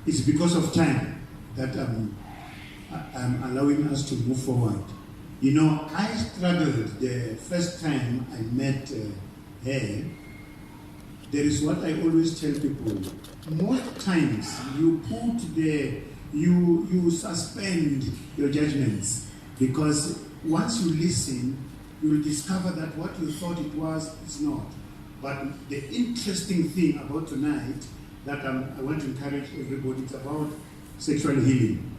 it's because of time that I'm allowing us to move forward. You know, I struggled the first time I met her. There is what I always tell people. Most times you suspend your judgments, because once you listen, you will discover that what you thought it was is not. But the interesting thing about tonight that I want to encourage everybody is about sexual healing.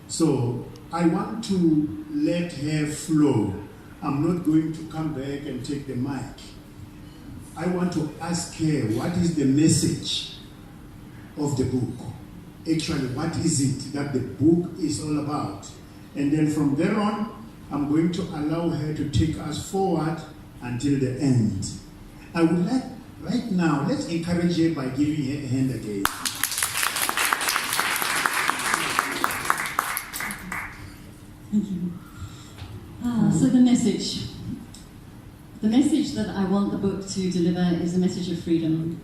So I want to let her flow. I'm not going to come back and take the mic. I want to ask her, what is the message of the book? Actually, what is it that the book is all about? And then from there on, I'm going to allow her to take us forward until the end. I would like, right now, let's encourage her by giving her a hand again. Thank you. So the message. The message that I want the book to deliver is a message of freedom.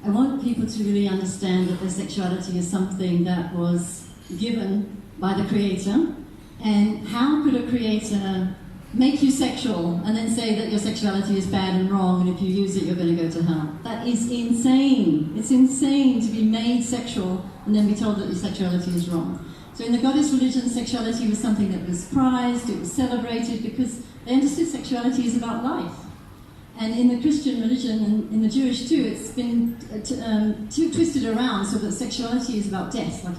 I want people to really understand that their sexuality is something that was given by the Creator. And how could a Creator make you sexual and then say that your sexuality is bad and wrong, and if you use it, you're going to go to hell? That is insane. It's insane to be made sexual and then be told that your sexuality is wrong. So in the goddess religion, sexuality was something that was prized, it was celebrated, because they understood sexuality is about life. And in the Christian religion, and in the Jewish too, it's been twisted around so that sexuality is about death. Like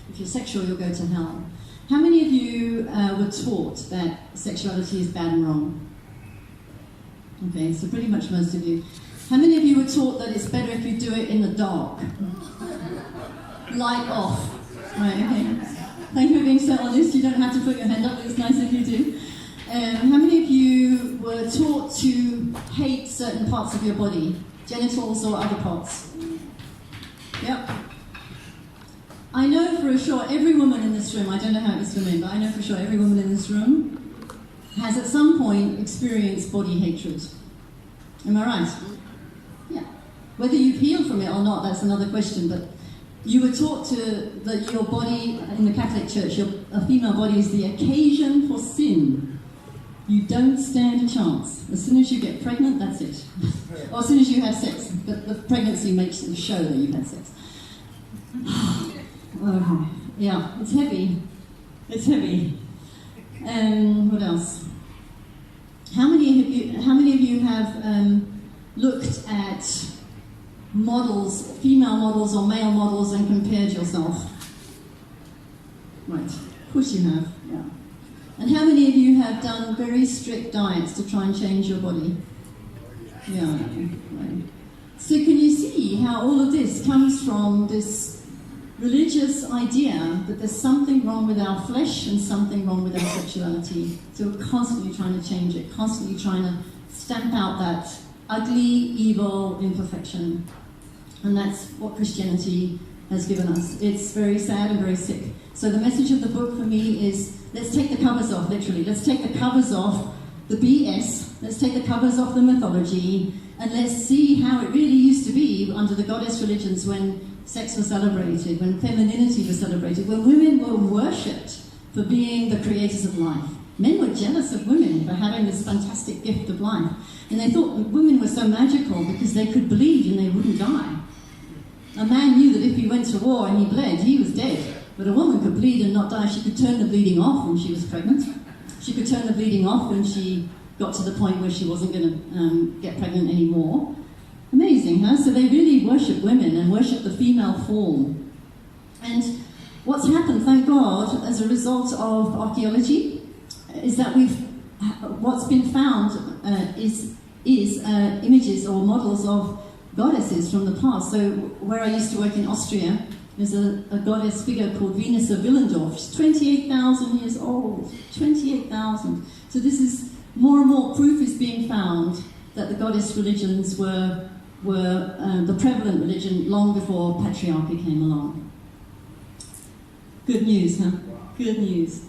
if you're sexual, you'll go to hell. How many of you were taught that sexuality is bad and wrong? Okay, so pretty much most of you. How many of you were taught that it's better if you do it in the dark? Light off. Right, okay. Thank you for being so honest. You don't have to put your hand up, but it's nice if you do. How many of you were taught to hate certain parts of your body? Genitals or other parts? Yep. I know for sure every woman in this room, I don't know how it is for men, but I know for sure every woman in this room has at some point experienced body hatred. Am I right? Yeah. Whether you've healed from it or not, that's another question, but you were taught that your body, in the Catholic Church, a female body is the occasion for sin. You don't stand a chance. As soon as you get pregnant, that's it. Or as soon as you have sex. But the pregnancy makes it show that you've had sex. Oh, yeah, it's heavy. It's heavy. What else? How many of you have looked at models, female models or male models, and compared yourself? Right, of course you have, yeah. And how many of you have done very strict diets to try and change your body? Yeah, right. So can you see how all of this comes from this religious idea that there's something wrong with our flesh and something wrong with our sexuality? So we're constantly trying to change it, constantly trying to stamp out that ugly, evil imperfection. And that's what Christianity has given us. It's very sad and very sick. So the message of the book for me is, let's take the covers off, literally. Let's take the covers off the BS. Let's take the covers off the mythology. And let's see how it really used to be under the goddess religions, when sex was celebrated, when femininity was celebrated, when women were worshipped for being the creators of life. Men were jealous of women for having this fantastic gift of life. And they thought women were so magical because they could bleed and they wouldn't die. A man knew that if he went to war and he bled, he was dead. But a woman could bleed and not die. She could turn the bleeding off when she was pregnant. She could turn the bleeding off when she got to the point where she wasn't going to get pregnant anymore. Amazing, huh? So they really worship women and worship the female form. And what's happened, thank God, as a result of archaeology, is that what's been found is images or models of goddesses from the past. So where I used to work in Austria, there's a goddess figure called Venus of Willendorf. She's 28,000 years old. 28,000. So this is more and more proof is being found that the goddess religions were the prevalent religion long before patriarchy came along. Good news, huh? Good news.